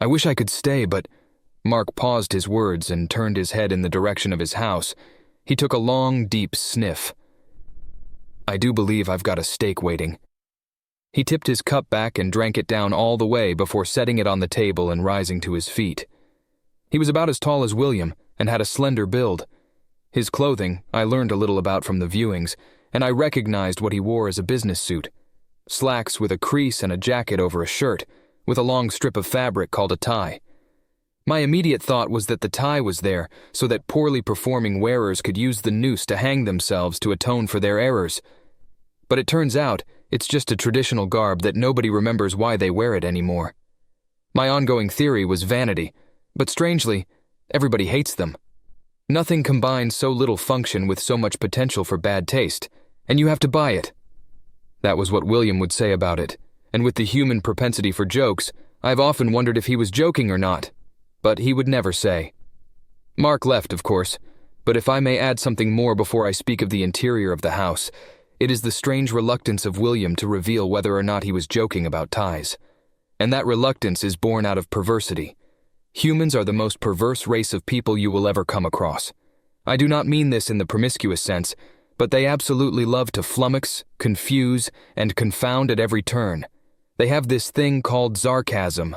I wish I could stay, but... Mark paused his words and turned his head in the direction of his house. He took a long, deep sniff. I do believe I've got a steak waiting. He tipped his cup back and drank it down all the way before setting it on the table and rising to his feet. He was about as tall as William and had a slender build. His clothing I learned a little about from the viewings, and I recognized what he wore as a business suit. Slacks with a crease and a jacket over a shirt, with a long strip of fabric called a tie. My immediate thought was that the tie was there so that poorly performing wearers could use the noose to hang themselves to atone for their errors. But it turns out it's just a traditional garb that nobody remembers why they wear it anymore. My ongoing theory was vanity, but strangely, everybody hates them. Nothing combines so little function with so much potential for bad taste, and you have to buy it. That was what William would say about it, and with the human propensity for jokes, I've often wondered if he was joking or not. But he would never say. Mark left, of course, but if I may add something more before I speak of the interior of the house, it is the strange reluctance of William to reveal whether or not he was joking about ties. And that reluctance is born out of perversity. Humans are the most perverse race of people you will ever come across. I do not mean this in the promiscuous sense, but they absolutely love to flummox, confuse, and confound at every turn. They have this thing called sarcasm,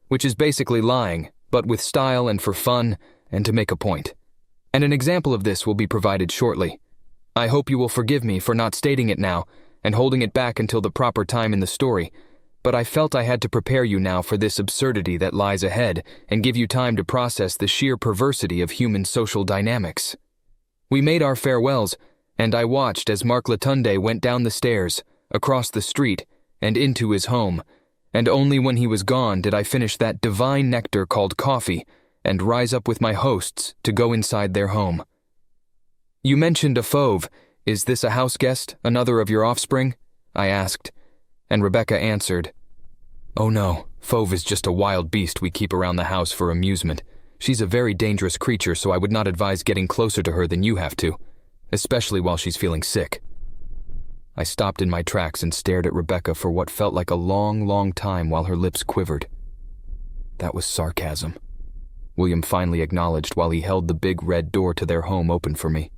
which is basically lying, but with style and for fun, and to make a point. And an example of this will be provided shortly. I hope you will forgive me for not stating it now, and holding it back until the proper time in the story, but I felt I had to prepare you now for this absurdity that lies ahead, and give you time to process the sheer perversity of human social dynamics. We made our farewells, and I watched as Mark Latunde went down the stairs, across the street, and into his home, and only when he was gone did I finish that divine nectar called coffee and rise up with my hosts to go inside their home. You mentioned a fauve. Is this a house guest, another of your offspring? I asked, and Rebecca answered, Oh no, fauve is just a wild beast we keep around the house for amusement. She's a very dangerous creature, so I would not advise getting closer to her than you have to, especially while she's feeling sick. I stopped in my tracks and stared at Rebecca for what felt like a long, long time while her lips quivered. That was sarcasm. William finally acknowledged while he held the big red door to their home open for me.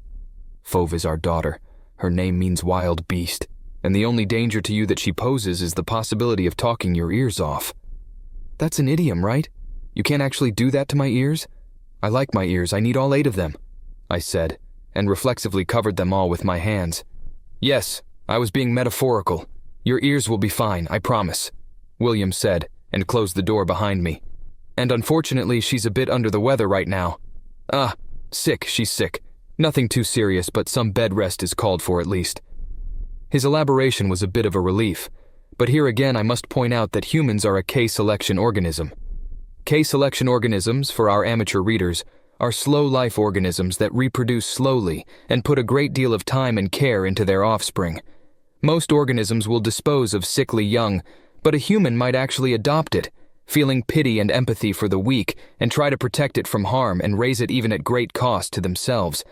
Fauve is our daughter. Her name means wild beast, and the only danger to you that she poses is the possibility of talking your ears off. That's an idiom, right? You can't actually do that to my ears? I like my ears, I need all 8 of them, I said, and reflexively covered them all with my hands. Yes, I was being metaphorical. Your ears will be fine, I promise, William said, and closed the door behind me. And unfortunately, she's a bit under the weather right now. Sick, she's sick. Nothing too serious, but some bed rest is called for at least. His elaboration was a bit of a relief, but here again I must point out that humans are a K-selection organism. K-selection organisms, for our amateur readers, are slow-life organisms that reproduce slowly and put a great deal of time and care into their offspring. Most organisms will dispose of sickly young, but a human might actually adopt it, feeling pity and empathy for the weak, and try to protect it from harm and raise it even at great cost to themselves.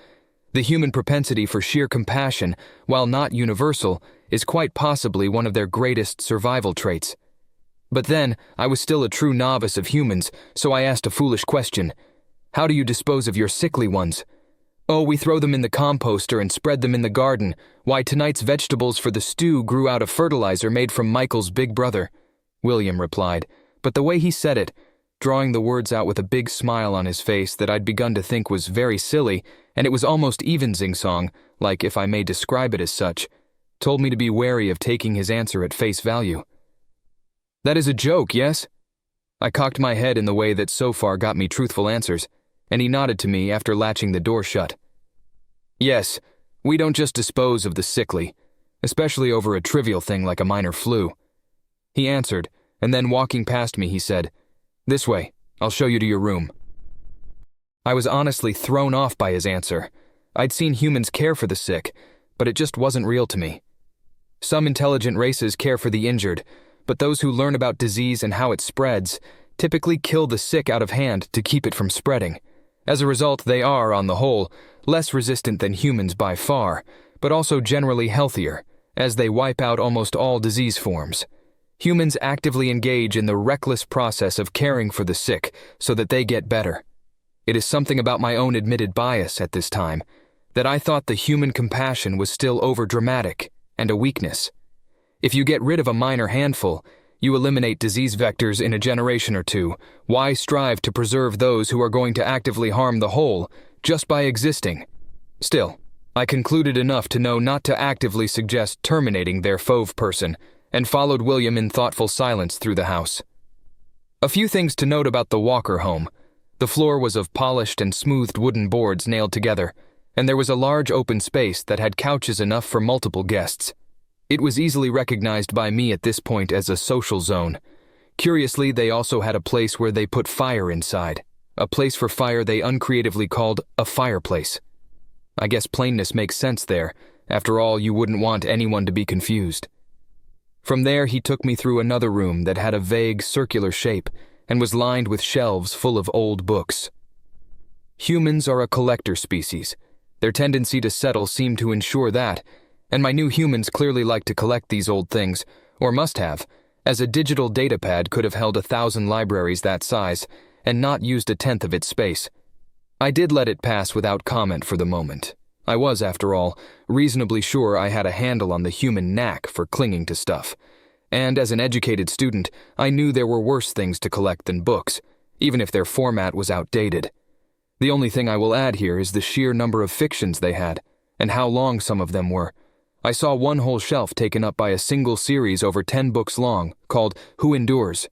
The human propensity for sheer compassion, while not universal, is quite possibly one of their greatest survival traits. But then, I was still a true novice of humans, so I asked a foolish question. How do you dispose of your sickly ones? Oh, we throw them in the composter and spread them in the garden. Why, tonight's vegetables for the stew grew out of fertilizer made from Michael's big brother, William replied, but the way he said it, drawing the words out with a big smile on his face that I'd begun to think was very silly, and it was almost even sing-song, like if I may describe it as such, told me to be wary of taking his answer at face value. That is a joke, yes? I cocked my head in the way that so far got me truthful answers, and he nodded to me after latching the door shut. Yes, we don't just dispose of the sickly, especially over a trivial thing like a minor flu. He answered, and then walking past me he said, This way, I'll show you to your room. I was honestly thrown off by his answer. I'd seen humans care for the sick, but it just wasn't real to me. Some intelligent races care for the injured, but those who learn about disease and how it spreads typically kill the sick out of hand to keep it from spreading. As a result, they are, on the whole, less resistant than humans by far, but also generally healthier, as they wipe out almost all disease forms. Humans actively engage in the reckless process of caring for the sick so that they get better. It is something about my own admitted bias at this time that I thought the human compassion was still overdramatic and a weakness. If you get rid of a minor handful, you eliminate disease vectors in a generation or two. Why strive to preserve those who are going to actively harm the whole just by existing? Still, I concluded enough to know not to actively suggest terminating their fauve person, and followed William in thoughtful silence through the house. A few things to note about the Walker home. The floor was of polished and smoothed wooden boards nailed together, and there was a large open space that had couches enough for multiple guests. It was easily recognized by me at this point as a social zone. Curiously, they also had a place where they put fire inside, a place for fire they uncreatively called a fireplace. I guess plainness makes sense there. After all, you wouldn't want anyone to be confused. From there, he took me through another room that had a vague circular shape and was lined with shelves full of old books. Humans are a collector species. Their tendency to settle seemed to ensure that, and my new humans clearly like to collect these old things, or must have, as a digital datapad could have held 1,000 libraries that size and not used a tenth of its space. I did let it pass without comment for the moment. I was, after all, reasonably sure I had a handle on the human knack for clinging to stuff. And as an educated student, I knew there were worse things to collect than books, even if their format was outdated. The only thing I will add here is the sheer number of fictions they had, and how long some of them were. I saw one whole shelf taken up by a single series over 10 books long, called Who Endures?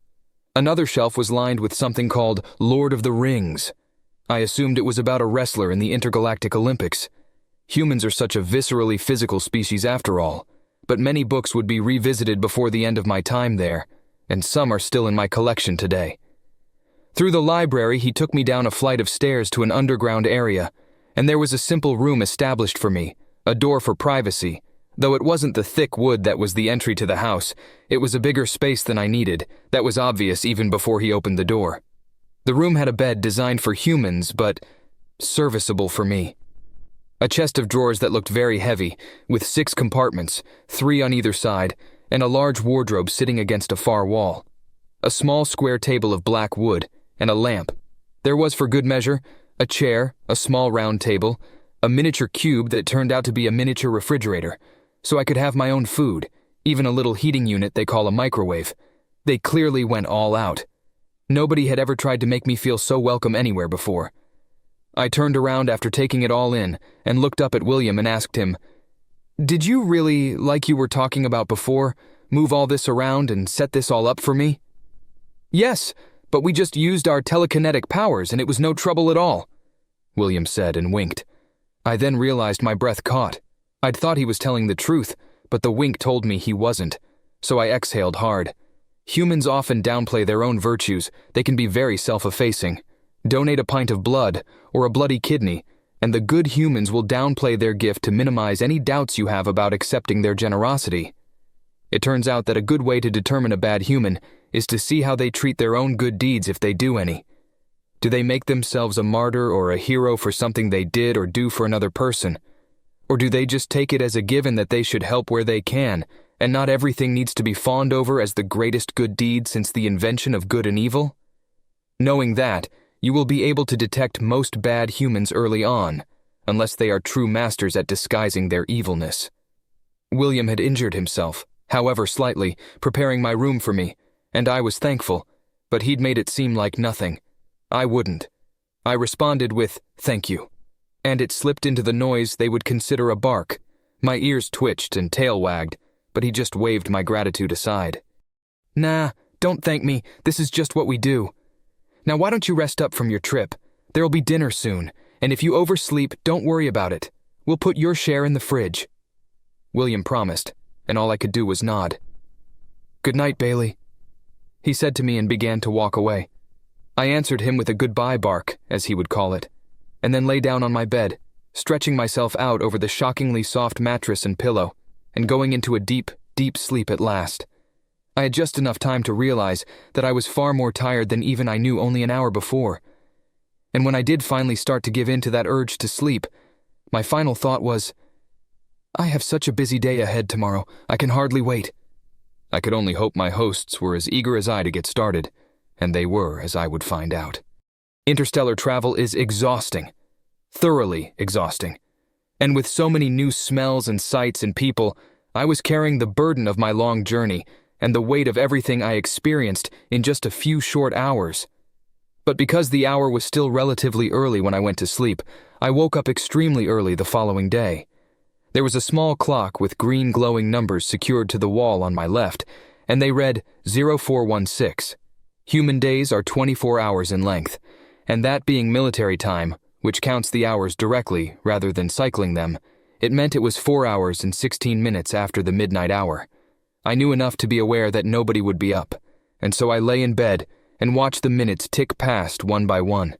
Another shelf was lined with something called Lord of the Rings. I assumed it was about a wrestler in the intergalactic Olympics. Humans are such a viscerally physical species after all, but many books would be revisited before the end of my time there, and some are still in my collection today. Through the library, he took me down a flight of stairs to an underground area, and there was a simple room established for me, a door for privacy. Though it wasn't the thick wood that was the entry to the house, it was a bigger space than I needed. That was obvious even before he opened the door. The room had a bed designed for humans, but serviceable for me. A chest of drawers that looked very heavy, with 6 compartments, 3 on either side, and a large wardrobe sitting against a far wall. A small square table of black wood, and a lamp. There was, for good measure, a chair, a small round table, a miniature cube that turned out to be a miniature refrigerator, so I could have my own food, even a little heating unit they call a microwave. They clearly went all out. Nobody had ever tried to make me feel so welcome anywhere before. I turned around after taking it all in and looked up at William and asked him, "Did you really, like you were talking about before, move all this around and set this all up for me?" "Yes, but we just used our telekinetic powers and it was no trouble at all," William said and winked. I then realized my breath caught. I'd thought he was telling the truth, but the wink told me he wasn't, so I exhaled hard. Humans often downplay their own virtues. They can be very self-effacing. Donate a pint of blood or a bloody kidney, and the good humans will downplay their gift to minimize any doubts you have about accepting their generosity. It turns out that a good way to determine a bad human is to see how they treat their own good deeds if they do any. Do they make themselves a martyr or a hero for something they did or do for another person? Or do they just take it as a given that they should help where they can, and not everything needs to be fawned over as the greatest good deed since the invention of good and evil? Knowing that, you will be able to detect most bad humans early on, unless they are true masters at disguising their evilness. William had injured himself, however slightly, preparing my room for me, and I was thankful, but he'd made it seem like nothing. I wouldn't. I responded with, "Thank you," and it slipped into the noise they would consider a bark. My ears twitched and tail wagged, but he just waved my gratitude aside. "Nah, don't thank me. This is just what we do. Now why don't you rest up from your trip? There'll be dinner soon, and if you oversleep, don't worry about it. We'll put your share in the fridge." William promised, and all I could do was nod. "Good night, Bailey," he said to me and began to walk away. I answered him with a goodbye bark, as he would call it, and then lay down on my bed, stretching myself out over the shockingly soft mattress and pillow, and going into a deep, deep sleep at last. I had just enough time to realize that I was far more tired than even I knew only an hour before. And when I did finally start to give in to that urge to sleep, my final thought was, I have such a busy day ahead tomorrow, I can hardly wait. I could only hope my hosts were as eager as I to get started, and they were, as I would find out. Interstellar travel is exhausting, thoroughly exhausting. And with so many new smells and sights and people, I was carrying the burden of my long journey and the weight of everything I experienced in just a few short hours. But because the hour was still relatively early when I went to sleep, I woke up extremely early the following day. There was a small clock with green glowing numbers secured to the wall on my left, and they read 0416. Human days are 24 hours in length, and that being military time, which counts the hours directly rather than cycling them, it meant it was 4 hours and 16 minutes after the midnight hour. I knew enough to be aware that nobody would be up, and so I lay in bed and watched the minutes tick past one by one.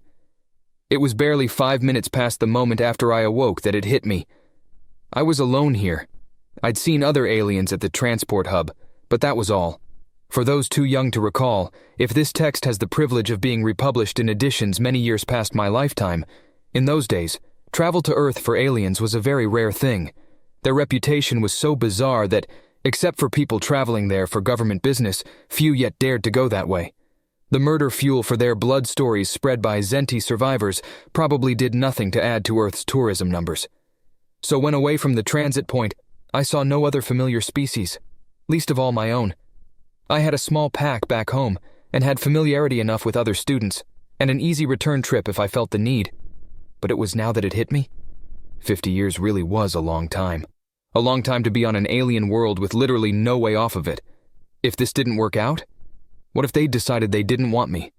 It was barely 5 minutes past the moment after I awoke that it hit me. I was alone here. I'd seen other aliens at the transport hub, but that was all. For those too young to recall, if this text has the privilege of being republished in editions many years past my lifetime, in those days, travel to Earth for aliens was a very rare thing. Their reputation was so bizarre that, except for people traveling there for government business, few yet dared to go that way. The murder fuel for their blood stories spread by Zenti survivors probably did nothing to add to Earth's tourism numbers. So when away from the transit point, I saw no other familiar species, least of all my own. I had a small pack back home and had familiarity enough with other students, and an easy return trip if I felt the need. But it was now that it hit me. 50 years really was a long time. A long time to be on an alien world with literally no way off of it. If this didn't work out? What if they decided they didn't want me?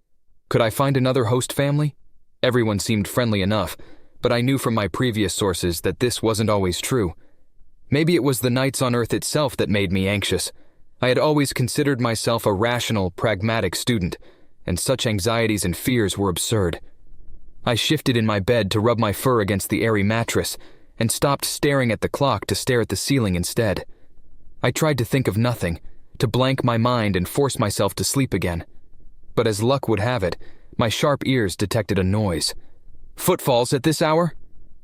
Could I find another host family? Everyone seemed friendly enough, but I knew from my previous sources that this wasn't always true. Maybe it was the nights on Earth itself that made me anxious. I had always considered myself a rational, pragmatic student, and such anxieties and fears were absurd. I shifted in my bed to rub my fur against the airy mattress, and stopped staring at the clock to stare at the ceiling instead. I tried to think of nothing, to blank my mind and force myself to sleep again. But as luck would have it, my sharp ears detected a noise. Footfalls at this hour?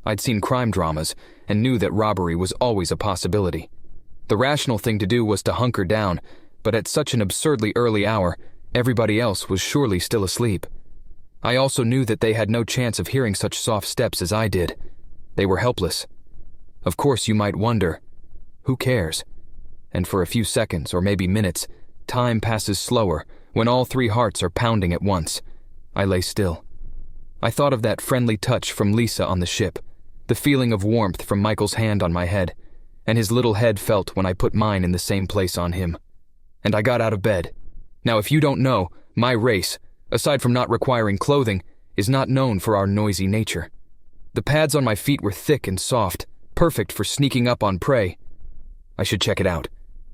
I'd seen crime dramas and knew that robbery was always a possibility. The rational thing to do was to hunker down, but at such an absurdly early hour, everybody else was surely still asleep. I also knew that they had no chance of hearing such soft steps as I did. They were helpless. Of course, you might wonder, who cares? And for a few seconds, or maybe minutes, time passes slower when all three hearts are pounding at once. I lay still. I thought of that friendly touch from Lisa on the ship, the feeling of warmth from Michael's hand on my head, and his little head felt when I put mine in the same place on him. And I got out of bed. Now, if you don't know, my race, aside from not requiring clothing, is not known for our noisy nature. The pads on my feet were thick and soft, perfect for sneaking up on prey. I should check it out.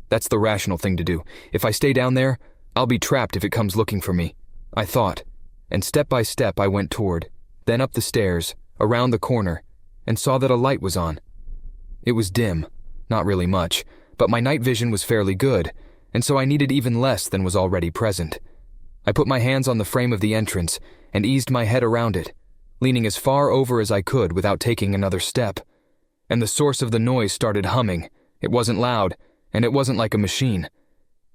That's the rational thing to do. If I stay down there, I'll be trapped if it comes looking for me, I thought, and step by step I went toward, then up the stairs, around the corner, and saw that a light was on. It was dim, not really much, but my night vision was fairly good, and so I needed even less than was already present. I put my hands on the frame of the entrance and eased my head around it, leaning as far over as I could without taking another step. And the source of the noise started humming. It wasn't loud, and it wasn't like a machine.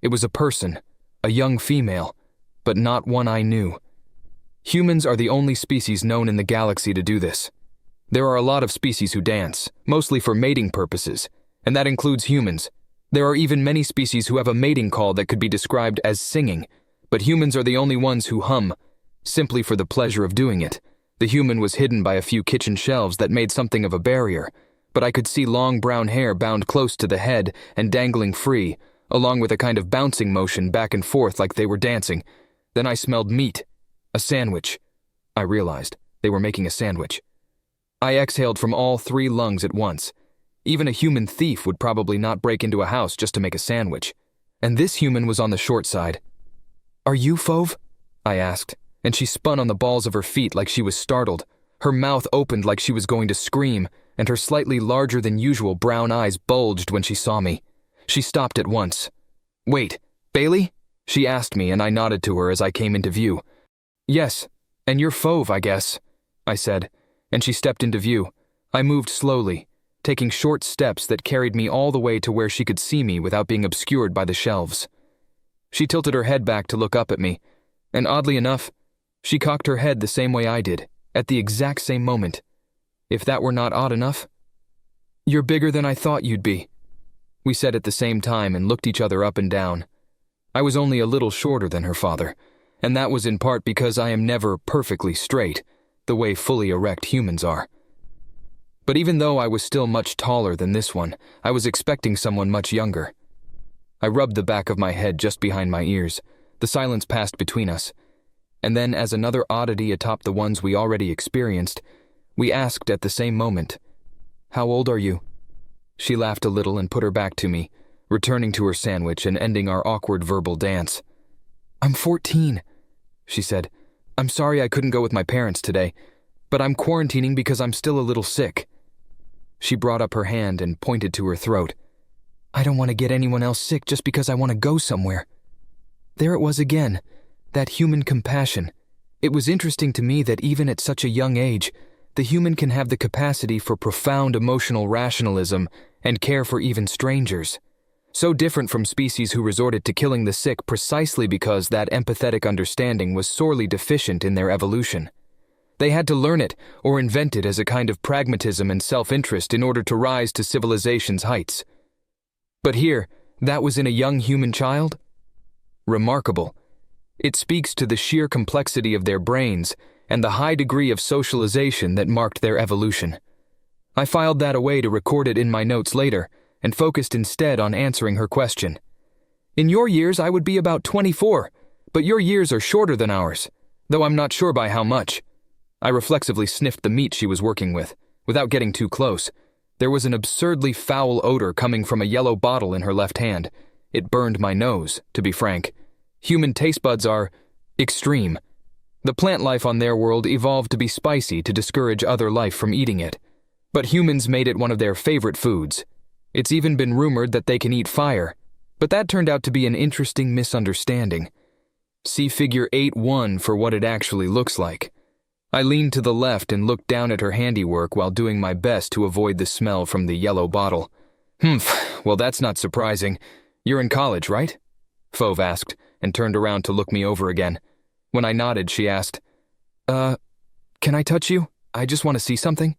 It was a person, a young female, but not one I knew. Humans are the only species known in the galaxy to do this. There are a lot of species who dance, mostly for mating purposes, and that includes humans. There are even many species who have a mating call that could be described as singing, but humans are the only ones who hum, simply for the pleasure of doing it. The human was hidden by a few kitchen shelves that made something of a barrier, but I could see long brown hair bound close to the head and dangling free, along with a kind of bouncing motion back and forth like they were dancing. Then I smelled meat. A sandwich. I realized they were making a sandwich. I exhaled from all three lungs at once. Even a human thief would probably not break into a house just to make a sandwich. And this human was on the short side. "Are you Fauve?" I asked, and she spun on the balls of her feet like she was startled. Her mouth opened like she was going to scream, and her slightly larger than usual brown eyes bulged when she saw me. She stopped at once. "Wait, Bailey?" she asked me, and I nodded to her as I came into view. "Yes, and you're Fauve, I guess," I said, and she stepped into view. I moved slowly, taking short steps that carried me all the way to where she could see me without being obscured by the shelves. She tilted her head back to look up at me, and oddly enough, she cocked her head the same way I did, at the exact same moment. If that were not odd enough. "You're bigger than I thought you'd be," we said at the same time and looked each other up and down. I was only a little shorter than her father, and that was in part because I am never perfectly straight, the way fully erect humans are. But even though I was still much taller than this one, I was expecting someone much younger. I rubbed the back of my head just behind my ears. The silence passed between us. And then, as another oddity atop the ones we already experienced, we asked at the same moment, "How old are you?" She laughed a little and put her back to me, returning to her sandwich and ending our awkward verbal dance. "I'm 14, she said. "I'm sorry I couldn't go with my parents today, but I'm quarantining because I'm still a little sick." She brought up her hand and pointed to her throat. "I don't want to get anyone else sick just because I want to go somewhere." There it was again, that human compassion. It was interesting to me that even at such a young age, the human can have the capacity for profound emotional rationalism and care for even strangers. So different from species who resorted to killing the sick precisely because that empathetic understanding was sorely deficient in their evolution. They had to learn it or invent it as a kind of pragmatism and self-interest in order to rise to civilization's heights. But here, that was in a young human child? Remarkable. It speaks to the sheer complexity of their brains and the high degree of socialization that marked their evolution. I filed that away to record it in my notes later and focused instead on answering her question. "In your years, I would be about 24, but your years are shorter than ours, though I'm not sure by how much." I reflexively sniffed the meat she was working with, without getting too close. There was an absurdly foul odor coming from a yellow bottle in her left hand. It burned my nose, to be frank. Human taste buds are extreme. The plant life on their world evolved to be spicy to discourage other life from eating it. But humans made it one of their favorite foods. It's even been rumored that they can eat fire, but that turned out to be an interesting misunderstanding. See Figure 8.1 for what it actually looks like. I leaned to the left and looked down at her handiwork while doing my best to avoid the smell from the yellow bottle. Well, that's not surprising. You're in college, right?" Fauve asked, and turned around to look me over again. When I nodded, she asked, "Can I touch you? I just want to see something."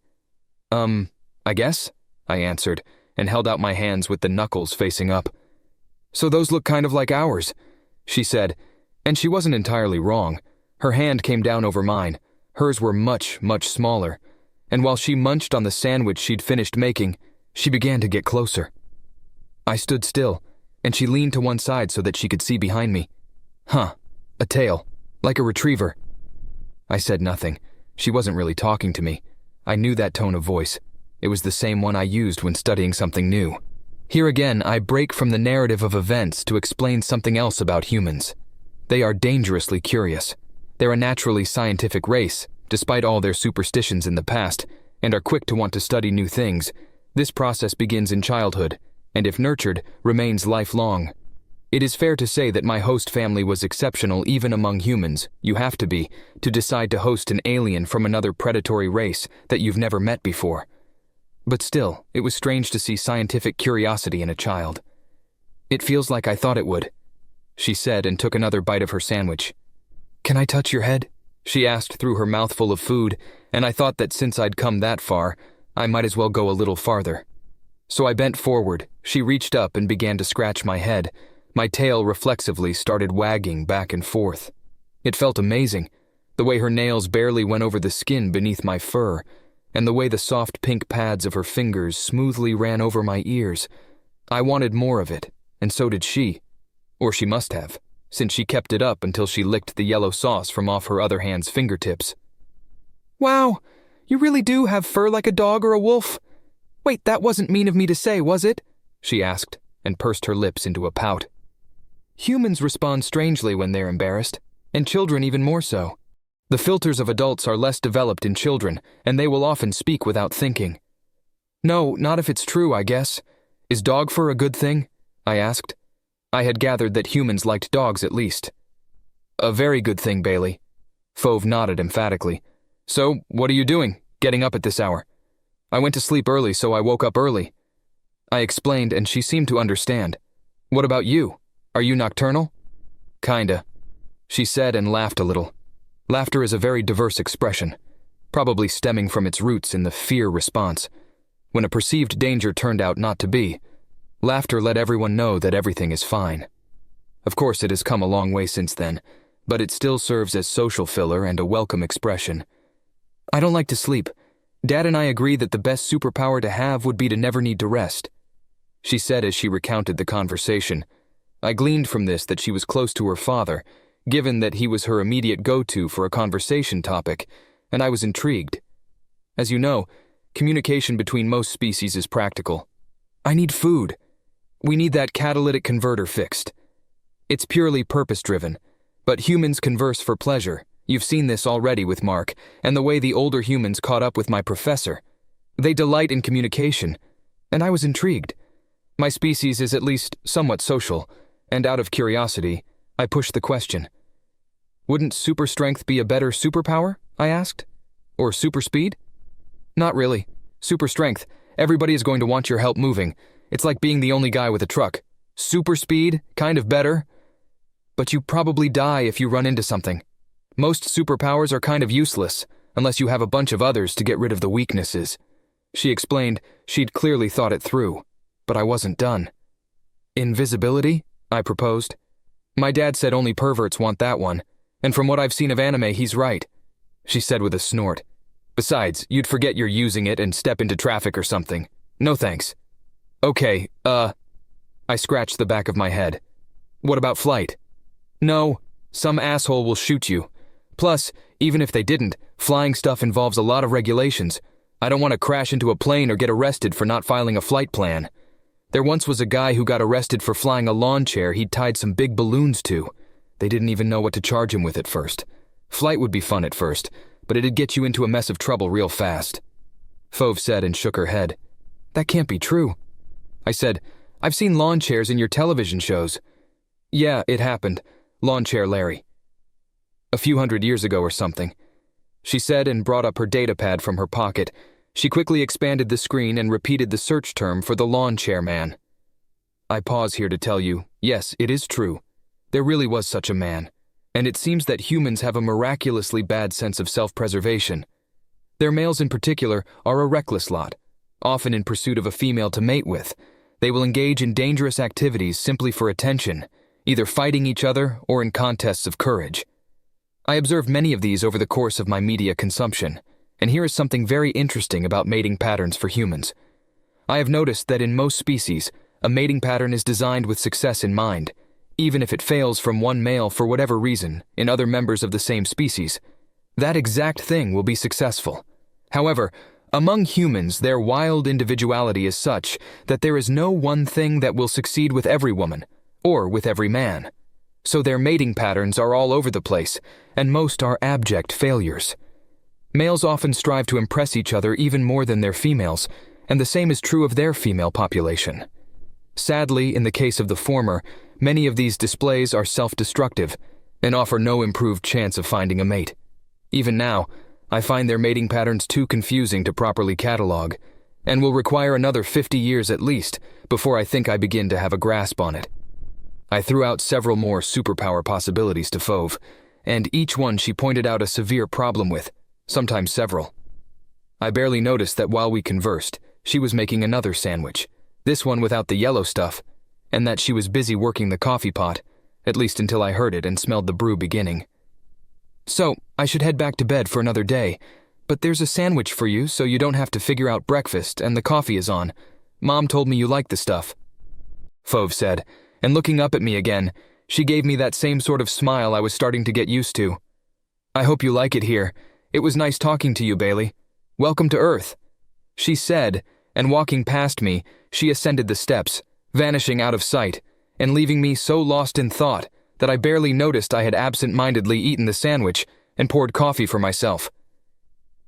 I guess," I answered, and held out my hands with the knuckles facing up. "So those look kind of like ours," she said, and she wasn't entirely wrong. Her hand came down over mine. Hers were much, much smaller, and while she munched on the sandwich she'd finished making, she began to get closer. I stood still, and she leaned to one side so that she could see behind me. "Huh, a tail, like a retriever." I said nothing. She wasn't really talking to me. I knew that tone of voice. It was the same one I used when studying something new. Here again, I break from the narrative of events to explain something else about humans. They are dangerously curious. They're a naturally scientific race, despite all their superstitions in the past, and are quick to want to study new things. This process begins in childhood, and if nurtured, remains lifelong. It is fair to say that my host family was exceptional even among humans. You have to be, to decide to host an alien from another predatory race that you've never met before. But still, it was strange to see scientific curiosity in a child. "It feels like I thought it would," she said and took another bite of her sandwich. "Can I touch your head?" she asked through her mouthful of food, and I thought that since I'd come that far, I might as well go a little farther. So I bent forward. She reached up and began to scratch my head. My tail reflexively started wagging back and forth. It felt amazing, the way her nails barely went over the skin beneath my fur, and the way the soft pink pads of her fingers smoothly ran over my ears. I wanted more of it, and so did she. Or she must have, since she kept it up until she licked the yellow sauce from off her other hand's fingertips. "Wow, you really do have fur like a dog or a wolf. Wait, that wasn't mean of me to say, was it?" she asked, and pursed her lips into a pout. Humans respond strangely when they're embarrassed, and children even more so. The filters of adults are less developed in children, and they will often speak without thinking. "No, not if it's true, I guess. Is dog fur a good thing?" I asked. I had gathered that humans liked dogs at least. "A very good thing, Bailey." Fauve nodded emphatically. "So, what are you doing, getting up at this hour?" I went to sleep early, so I woke up early. I explained, and she seemed to understand. What about you? Are you nocturnal? Kinda, she said and laughed a little. Laughter is a very diverse expression, probably stemming from its roots in the fear response. When a perceived danger turned out not to be, laughter let everyone know that everything is fine. Of course, it has come a long way since then, but it still serves as social filler and a welcome expression. I don't like to sleep. Dad and I agree that the best superpower to have would be to never need to rest, she said as she recounted the conversation. I gleaned from this that she was close to her father, given that he was her immediate go-to for a conversation topic, and I was intrigued. As you know, communication between most species is practical. I need food. We need that catalytic converter fixed. It's purely purpose-driven, but humans converse for pleasure. You've seen this already with Mark, and the way the older humans caught up with my professor. They delight in communication, and I was intrigued. My species is at least somewhat social, and out of curiosity, I pushed the question. Wouldn't super strength be a better superpower? I asked. Or super speed? Not really. Super strength, everybody is going to want your help moving. It's like being the only guy with a truck. Super speed, kind of better. But you probably die if you run into something. Most superpowers are kind of useless, unless you have a bunch of others to get rid of the weaknesses. She explained she'd clearly thought it through, but I wasn't done. Invisibility? I proposed. My dad said only perverts want that one, and from what I've seen of anime, he's right, she said with a snort. Besides, you'd forget you're using it and step into traffic or something. No thanks. Okay, I scratched the back of my head. What about flight? No, some asshole will shoot you. Plus, even if they didn't, flying stuff involves a lot of regulations. I don't want to crash into a plane or get arrested for not filing a flight plan. There once was a guy who got arrested for flying a lawn chair he'd tied some big balloons to. They didn't even know what to charge him with at first. Flight would be fun at first, but it'd get you into a mess of trouble real fast. Fauve said and shook her head. That can't be true. I said, I've seen lawn chairs in your television shows. Yeah, it happened. Lawn chair Larry. A few hundred years ago or something, she said and brought up her datapad from her pocket. She quickly expanded the screen and repeated the search term for the lawn chair man. I pause here to tell you, yes, it is true. There really was such a man, and it seems that humans have a miraculously bad sense of self-preservation. Their males in particular are a reckless lot, often in pursuit of a female to mate with. They will engage in dangerous activities simply for attention, either fighting each other or in contests of courage. I observed many of these over the course of my media consumption, and here is something very interesting about mating patterns for humans. I have noticed that in most species, a mating pattern is designed with success in mind, even if it fails from one male for whatever reason in other members of the same species. That exact thing will be successful. However, among humans, their wild individuality is such that there is no one thing that will succeed with every woman, or with every man. So their mating patterns are all over the place, and most are abject failures. Males often strive to impress each other even more than their females, and the same is true of their female population. Sadly, in the case of the former, many of these displays are self-destructive and offer no improved chance of finding a mate. Even now, I find their mating patterns too confusing to properly catalog, and will require another 50 years at least before I think I begin to have a grasp on it. I threw out several more superpower possibilities to Fauve, and each one she pointed out a severe problem with, sometimes several. I barely noticed that while we conversed, she was making another sandwich, this one without the yellow stuff, and that she was busy working the coffee pot, at least until I heard it and smelled the brew beginning. So, I should head back to bed for another day, but there's a sandwich for you so you don't have to figure out breakfast and the coffee is on. Mom told me you like the stuff, Fauve said, and looking up at me again, she gave me that same sort of smile I was starting to get used to. I hope you like it here. It was nice talking to you, Bailey. Welcome to Earth, she said, and walking past me, she ascended the steps, vanishing out of sight, and leaving me so lost in thought that I barely noticed I had absent-mindedly eaten the sandwich and poured coffee for myself.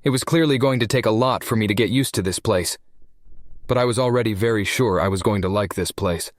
It was clearly going to take a lot for me to get used to this place, but I was already very sure I was going to like this place.